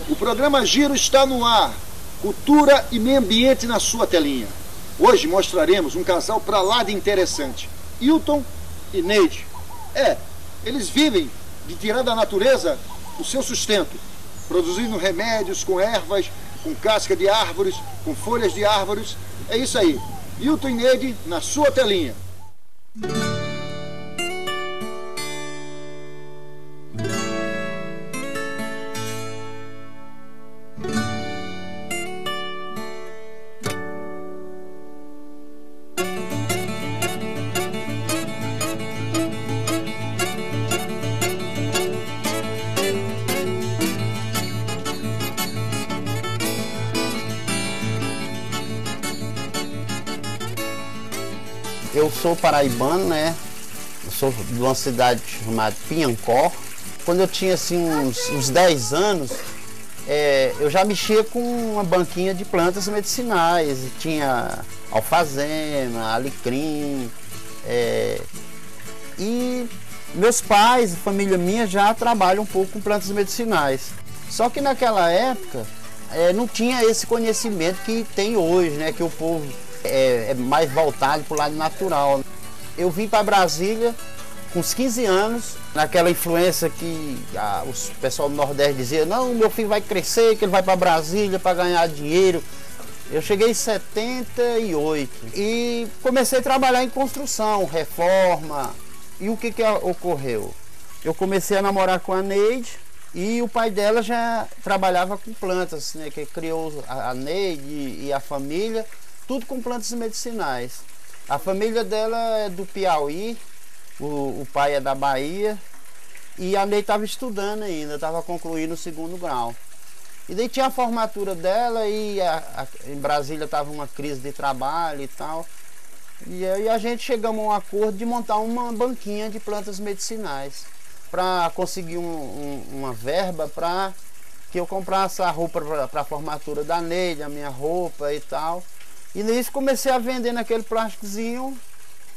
O programa Giro está no ar. Cultura e meio ambiente na sua telinha. Hoje mostraremos um casal pra lá de interessante. Hilton e Neide. Eles vivem de tirar da natureza o seu sustento, produzindo remédios com ervas, com casca de árvores, com folhas de árvores. É isso aí. Hilton e Neide na sua telinha. Eu sou paraibano, né? Eu sou de uma cidade chamada Piancó. Quando eu tinha assim, uns 10 anos, eu já mexia com uma banquinha de plantas medicinais. Tinha alfazema, alecrim. E meus pais, a família minha, já trabalham um pouco com plantas medicinais. Só que naquela época não tinha esse conhecimento que tem hoje, né? Que o povo é mais voltado para o lado natural. Eu vim para Brasília com uns 15 anos, naquela influência que o pessoal do Nordeste dizia: não, meu filho vai crescer, que ele vai para Brasília para ganhar dinheiro. Eu cheguei em 78 e comecei a trabalhar em construção, reforma. E o que ocorreu? Eu comecei a namorar com a Neide e o pai dela já trabalhava com plantas, né, que criou a Neide e a família, tudo com plantas medicinais. A família dela é do Piauí, o pai é da Bahia, e a Neide estava estudando ainda, estava concluindo o 2º grau. E daí tinha a formatura dela e em Brasília estava uma crise de trabalho e tal. E aí a gente chegamos a um acordo de montar uma banquinha de plantas medicinais para conseguir uma verba para que eu comprasse a roupa para a formatura da Neide, a minha roupa e tal. E nisso comecei a vender naquele plásticozinho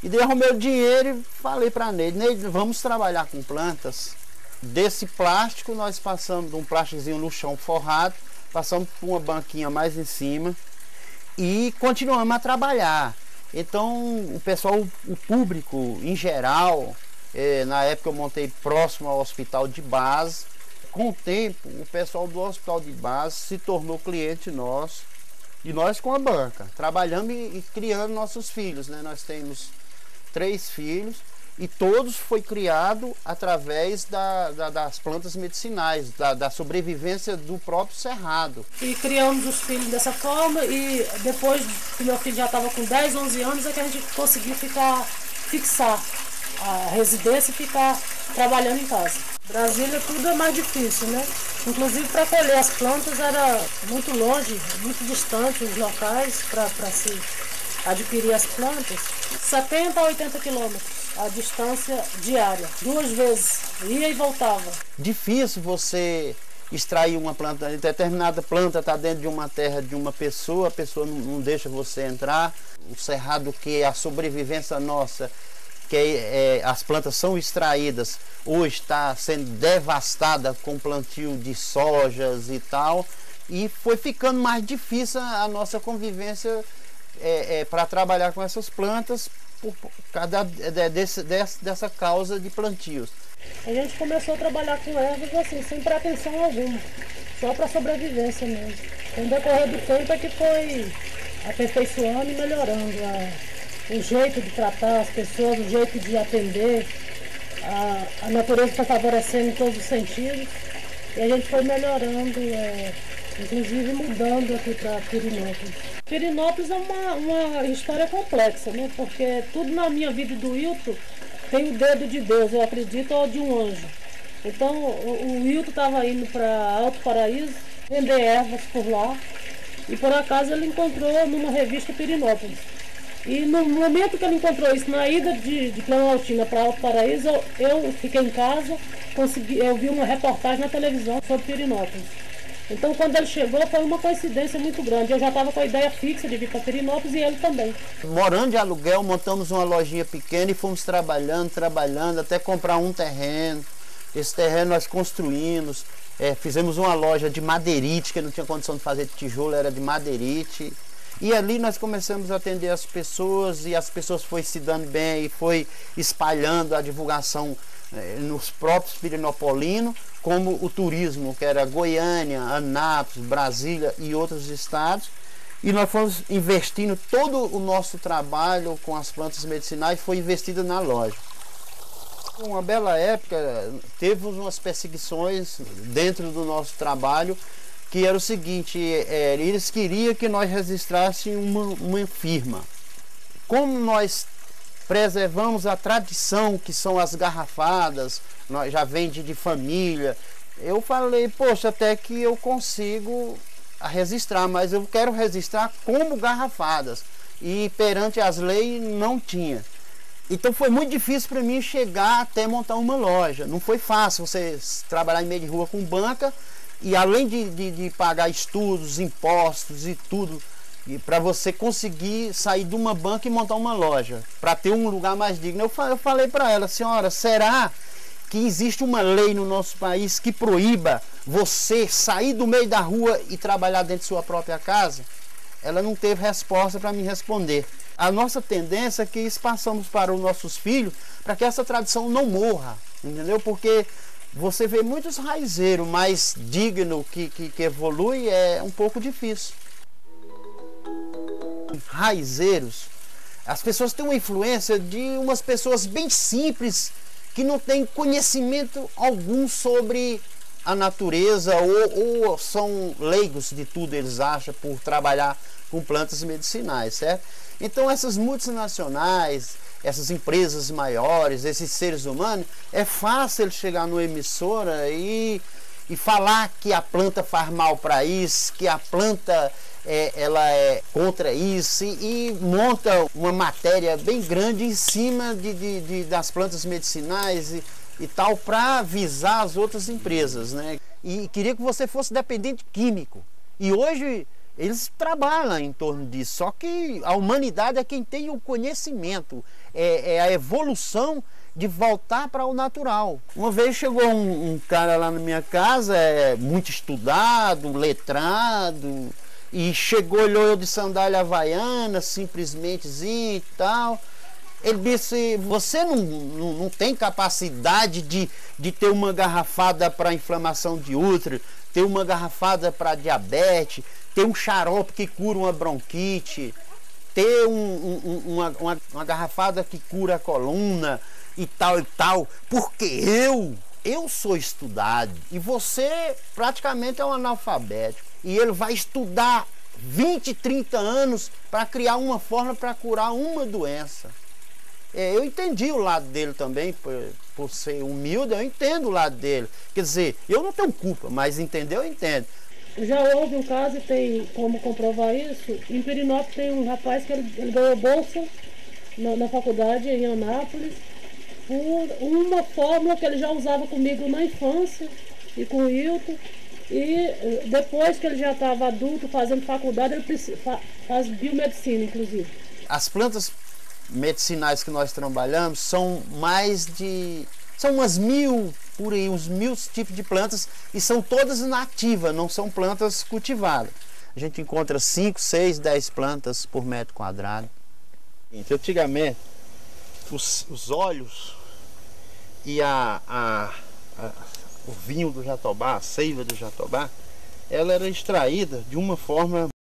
e daí arrumei o dinheiro e falei para a Neide: Neide, vamos trabalhar com plantas. Desse plástico nós passamos de um plásticozinho no chão forrado, passamos por uma banquinha mais em cima e continuamos a trabalhar. Então o pessoal, o público em geral, na época eu montei próximo ao hospital de base. Com o tempo o pessoal do hospital de base se tornou cliente nosso. E nós com a banca, trabalhando e criando nossos filhos, né? Nós temos 3 filhos e todos foi criado através das plantas medicinais, da sobrevivência do próprio cerrado. E criamos os filhos dessa forma e depois que meu filho já estava com 10, 11 anos é que a gente conseguiu fixar a residência e ficar trabalhando em casa. Brasília tudo é mais difícil, né? Inclusive para colher as plantas era muito longe, muito distante os locais para se adquirir as plantas. 70 a 80 quilômetros a distância diária, 2 vezes, ia e voltava. Difícil você extrair uma planta, determinada planta está dentro de uma terra de uma pessoa, a pessoa não deixa você entrar. O cerrado, que é a sobrevivência nossa, que as plantas são extraídas, hoje está sendo devastada com plantio de sojas e tal, e foi ficando mais difícil a nossa convivência para trabalhar com essas plantas por causa dessa causa de plantios. A gente começou a trabalhar com ervas assim, sem pretensão alguma, só para sobrevivência mesmo. Com o decorrer do tempo é que foi aperfeiçoando e melhorando o jeito de tratar as pessoas, o jeito de atender. A natureza está favorecendo em todos os sentidos e a gente foi melhorando, inclusive mudando aqui para Pirenópolis. Pirenópolis é uma história complexa, né? Porque tudo na minha vida do Hilton tem o dedo de Deus, eu acredito, ou de um anjo. Então o Hilton estava indo para Alto Paraíso vender ervas por lá e por acaso ele encontrou numa revista Pirenópolis. E no momento que ele encontrou isso, na ida de Planaltina para Alto Paraíso, eu fiquei em casa, eu vi uma reportagem na televisão sobre Pirenópolis. Então quando ele chegou foi uma coincidência muito grande. Eu já estava com a ideia fixa de vir para Pirenópolis e ele também. Morando de aluguel, montamos uma lojinha pequena e fomos trabalhando, até comprar um terreno. Esse terreno nós construímos, Fizemos uma loja de madeirite, que não tinha condição de fazer de tijolo, era de madeirite. E ali nós começamos a atender as pessoas, e as pessoas foram se dando bem e foi espalhando a divulgação nos próprios pirinopolinos, como o turismo, que era Goiânia, Anápolis, Brasília e outros estados. E nós fomos investindo todo o nosso trabalho com as plantas medicinais, foi investido na loja. Uma bela época, teve umas perseguições dentro do nosso trabalho, que era o seguinte, eles queriam que nós registrássemos uma firma. Como nós preservamos a tradição, que são as garrafadas, nós já vende de família, eu falei, poxa, até que eu consigo registrar, mas eu quero registrar como garrafadas, e perante as leis não tinha. Então foi muito difícil para mim chegar até montar uma loja. Não foi fácil você trabalhar em meio de rua com banca, e além de pagar estudos, impostos e tudo, para você conseguir sair de uma banca e montar uma loja, para ter um lugar mais digno. Eu falei para ela, senhora, será que existe uma lei no nosso país que proíba você sair do meio da rua e trabalhar dentro de sua própria casa? Ela não teve resposta para me responder. A nossa tendência é que isso passamos para os nossos filhos, para que essa tradição não morra, entendeu? Porque você vê muitos raizeiros, mas digno que evolui é um pouco difícil. Raizeiros, as pessoas têm uma influência de umas pessoas bem simples, que não têm conhecimento algum sobre a natureza, ou são leigos de tudo, eles acham, por trabalhar com plantas medicinais, certo? Então essas multinacionais, essas empresas maiores, esses seres humanos, é fácil ele chegar numa emissora e falar que a planta faz mal para isso, que a planta ela é contra isso, e monta uma matéria bem grande em cima das plantas medicinais e tal, para avisar as outras empresas, né? E queria que você fosse dependente químico. E hoje eles trabalham em torno disso, só que a humanidade é quem tem o conhecimento, é a evolução de voltar para o natural. Uma vez chegou um cara lá na minha casa, muito estudado, letrado, e chegou, olhou eu de sandália havaiana, simplesmente e tal. Ele disse, você não tem capacidade de ter uma garrafada para inflamação de útero, ter uma garrafada para diabetes, ter um xarope que cura uma bronquite, ter uma garrafada que cura a coluna e tal, porque eu sou estudado e você praticamente é um analfabeto. E ele vai estudar 20, 30 anos para criar uma forma para curar uma doença. Eu entendi o lado dele também, por ser humilde, eu entendo o lado dele. Quer dizer, eu não tenho culpa, mas entender eu entendo. Já houve um caso, e tem como comprovar isso. Em Pirinópolis tem um rapaz que ele ganhou bolsa na faculdade em Anápolis por uma fórmula que ele já usava comigo na infância e com o Hilton. E depois que ele já estava adulto, fazendo faculdade, ele faz biomedicina, inclusive. As plantas medicinais que nós trabalhamos são são umas 1000, por aí, uns 1000 tipos de plantas, e são todas nativas, não são plantas cultivadas. A gente encontra 5, 6, 10 plantas por metro quadrado. Antigamente, os óleos e o vinho do jatobá, a seiva do jatobá, ela era extraída de uma forma